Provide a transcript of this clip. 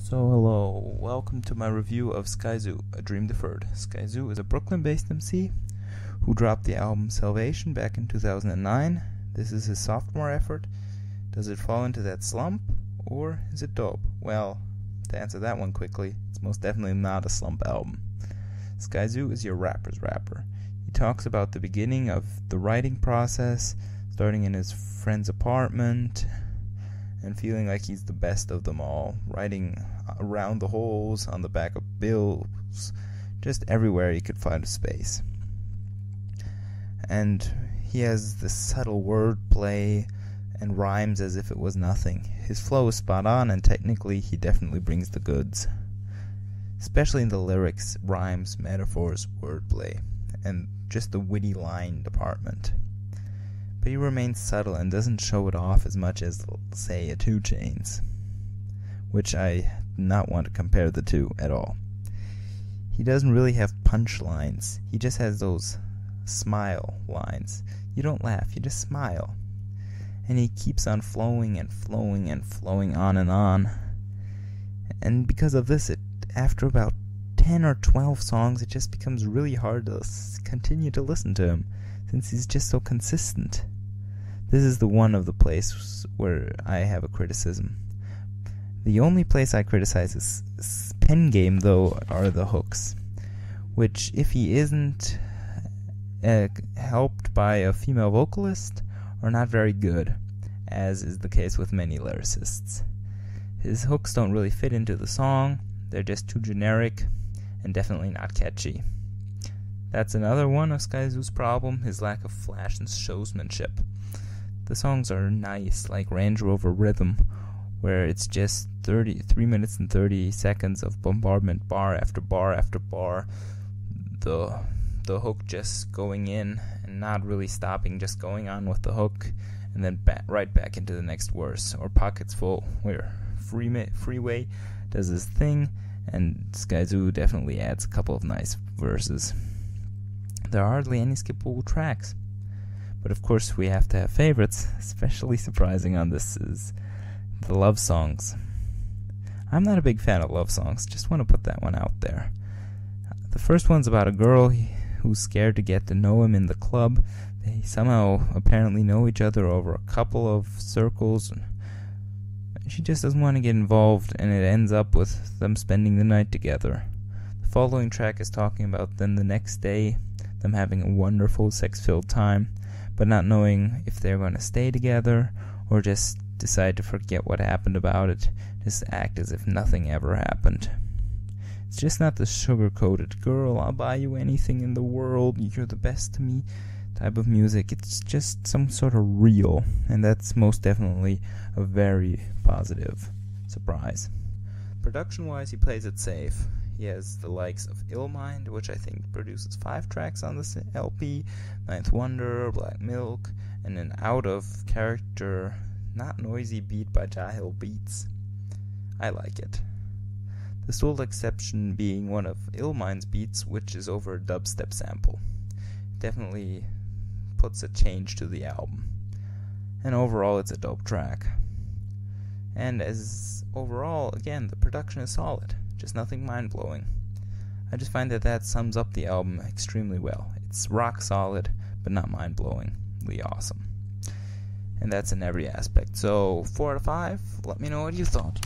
So hello, welcome to my review of Skyzoo, A Dream Deferred. Skyzoo is a Brooklyn-based MC who dropped the album Salvation back in 2009. This is his sophomore effort. Does it fall into that slump, or is it dope? Well, to answer that one quickly, it's most definitely not a slump album. Skyzoo is your rapper's rapper. He talks about the beginning of the writing process, starting in his friend's apartment, and feeling like he's the best of them all, writing around the holes, on the back of bills, just everywhere he could find a space. And he has this subtle wordplay and rhymes as if it was nothing. His flow is spot on, and technically he definitely brings the goods, especially in the lyrics, rhymes, metaphors, wordplay, and just the witty line department. But he remains subtle and doesn't show it off as much as, say, a 2 Chainz, which I do not want to compare the two at all. He doesn't really have punchlines. He just has those smile lines. You don't laugh, you just smile. And he keeps on flowing and flowing and flowing on. And because of this, after about 10 or 12 songs, it just becomes really hard to continue to listen to him, since he's just so consistent. This is the one of the places where I have a criticism. The only place I criticize is pen game, though, are the hooks, which, if he isn't helped by a female vocalist, are not very good, as is the case with many lyricists. His hooks don't really fit into the song, they're just too generic, and definitely not catchy. That's another one of Skyzoo's problem, his lack of flash and showsmanship. The songs are nice, like Range Rover Rhythm, where it's just 3 minutes and 30 seconds of bombardment, bar after bar after bar, the hook just going in and not really stopping, just going on with the hook, and then right back into the next verse. Or Pockets Full, where Freeway does his thing, and Skyzoo definitely adds a couple of nice verses. There are hardly any skippable tracks. But of course we have to have favorites. Especially surprising on this is the love songs. I'm not a big fan of love songs, just want to put that one out there. The first one's about a girl who's scared to get to know him in the club. They somehow apparently know each other over a couple of circles. She just doesn't want to get involved, and it ends up with them spending the night together. The following track is talking about then the next day, them having a wonderful sex-filled time, but not knowing if they're going to stay together or just decide to forget what happened about it, just act as if nothing ever happened. It's just not the sugar-coated, girl, I'll buy you anything in the world, you're the best to me type of music. It's just some sort of real, and that's most definitely a very positive surprise. Production-wise, he plays it safe. He has the likes of Illmind, which I think produces 5 tracks on this LP, Ninth Wonder, Black Milk, and an out-of-character, not noisy beat by Jahil Beats. I like it. The sole exception being one of Illmind's beats, which is over a dubstep sample. It definitely puts a change to the album. And overall, it's a dope track. And as overall, again, the production is solid. Just nothing mind-blowing. I just find that sums up the album extremely well. It's rock solid, but not mind-blowingly awesome. And that's in every aspect. So, 4 out of 5. Let me know what you thought.